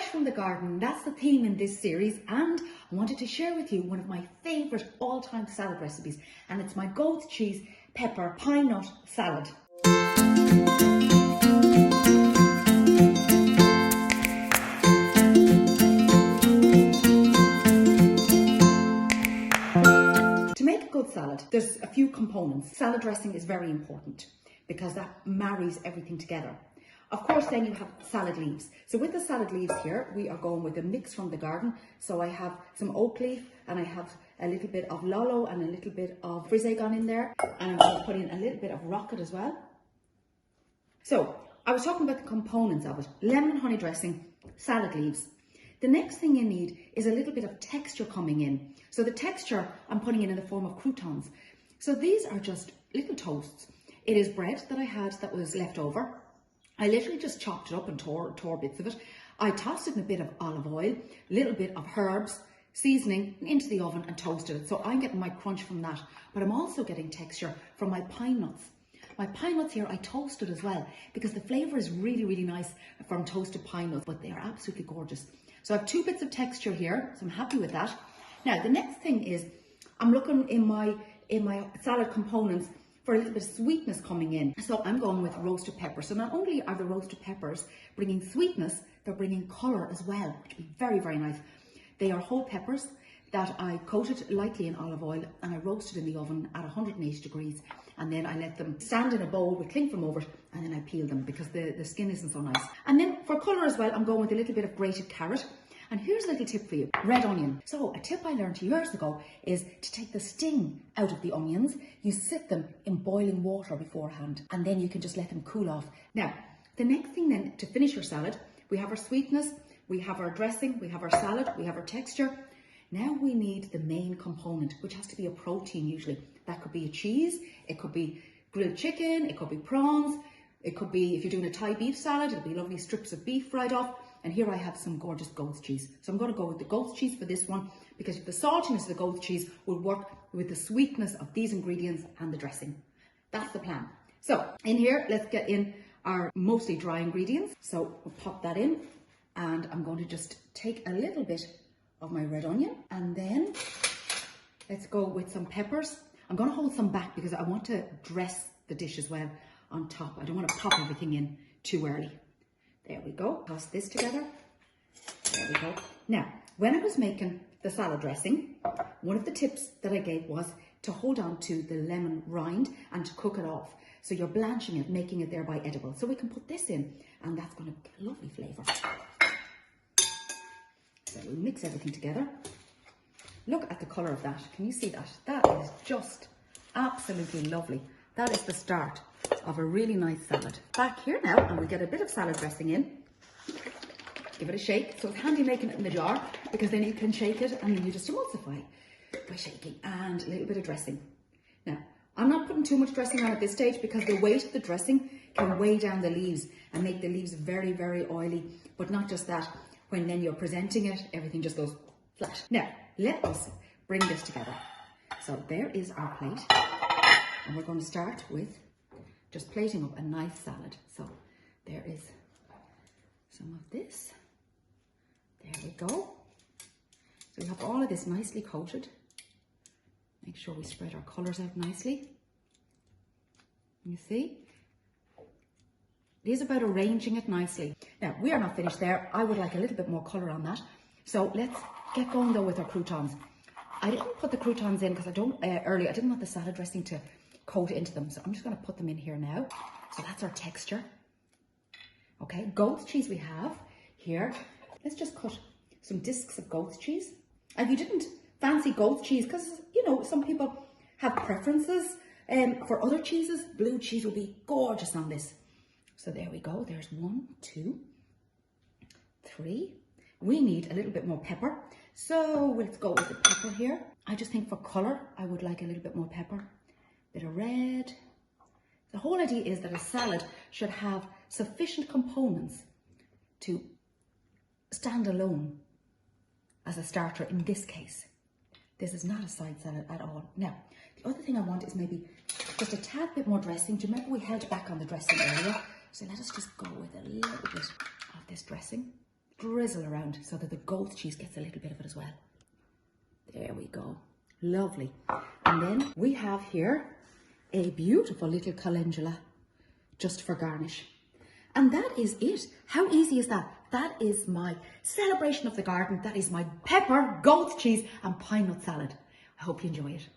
from the garden, that's the theme in this series, and I wanted to share with you one of my favourite all-time salad recipes, and it's my goat cheese pepper pine nut salad. To make a good salad, there's a few components. Salad dressing is very important because that marries everything together. Of course, then you have salad leaves. So with the salad leaves here, we are going with a mix from the garden. So I have some oak leaf and I have a little bit of lollo and a little bit of frisée gone in there. And I'm going to put in a little bit of rocket as well. So I was talking about the components of it. Lemon and honey dressing, salad leaves. The next thing you need is a little bit of texture coming in. So the texture I'm putting in the form of croutons. So these are just little toasts. It is bread that I had that was left over. I literally just chopped it up and tore bits of it. I tossed it in a bit of olive oil, a little bit of herbs, seasoning into the oven and toasted it. So I'm getting my crunch from that, but I'm also getting texture from my pine nuts. My pine nuts here I toasted as well because the flavour is really, really nice from toasted pine nuts, but they are absolutely gorgeous. So I have 2 bits of texture here, so I'm happy with that. Now the next thing is I'm looking in my salad components for a little bit of sweetness coming in. So I'm going with roasted peppers. So not only are the roasted peppers bringing sweetness, they're bringing colour as well, which would be very, very nice. They are whole peppers that I coated lightly in olive oil and I roasted in the oven at 180 degrees. And then I let them stand in a bowl with cling film over it and then I peel them because the skin isn't so nice. And then for colour as well, I'm going with a little bit of grated carrot. And here's a little tip for you, red onion. So a tip I learned years ago is to take the sting out of the onions. You sit them in boiling water beforehand and then you can just let them cool off. Now, the next thing then to finish your salad, we have our sweetness, we have our dressing, we have our salad, we have our texture. Now we need the main component, which has to be a protein usually. That could be a cheese, it could be grilled chicken, it could be prawns, it could be, if you're doing a Thai beef salad, it'll be lovely strips of beef fried off. And here I have some gorgeous goat's cheese. So I'm going to go with the goat's cheese for this one because the saltiness of the goat's cheese will work with the sweetness of these ingredients and the dressing. That's the plan. So in here, let's get in our mostly dry ingredients. So we'll pop that in and I'm going to just take a little bit of my red onion and then let's go with some peppers. I'm going to hold some back because I want to dress the dish as well on top. I don't want to pop everything in too early. There we go, toss this together, there we go. Now, when I was making the salad dressing, one of the tips that I gave was to hold on to the lemon rind and to cook it off. So you're blanching it, making it thereby edible. So we can put this in and that's going to get a lovely flavour. So we'll mix everything together. Look at the colour of that, can you see that? That is just absolutely lovely. That is the start of a really nice salad. Back here now, and we get a bit of salad dressing in. Give it a shake. So it's handy making it in the jar because then you can shake it and then you just emulsify by shaking, and a little bit of dressing. Now, I'm not putting too much dressing on at this stage because the weight of the dressing can weigh down the leaves and make the leaves very, very oily. But not just that, when then you're presenting it, everything just goes flat. Now, let us bring this together. So there is our plate. And we're going to start with just plating up a nice salad. So there is some of this. There we go. So we have all of this nicely coated. Make sure we spread our colours out nicely. You see? It is about arranging it nicely. Now, we are not finished there. I would like a little bit more colour on that. So let's get going though with our croutons. I didn't put the croutons in because I didn't want the salad dressing to coat into them. So I'm just going to put them in here now. So that's our texture. Okay, goat's cheese we have here. Let's just cut some discs of goat's cheese. And if you didn't fancy goat's cheese, because, you know, some people have preferences for other cheeses, blue cheese will be gorgeous on this. So there we go. There's 1, 2, 3. We need a little bit more pepper. So let's go with the pepper here. I just think for colour, I would like a little bit more pepper. Bit of red. The whole idea is that a salad should have sufficient components to stand alone as a starter in this case. This is not a side salad at all. Now, the other thing I want is maybe just a tad bit more dressing. Do you remember we held back on the dressing earlier? So let us just go with a little bit of this dressing. drizzle around so that the goat cheese gets a little bit of it as well. There we go. Lovely. And then we have here a beautiful little calendula just for garnish. And that is it. How easy is that? That is my celebration of the garden. That is my pepper, goat cheese and pine nut salad. I hope you enjoy it.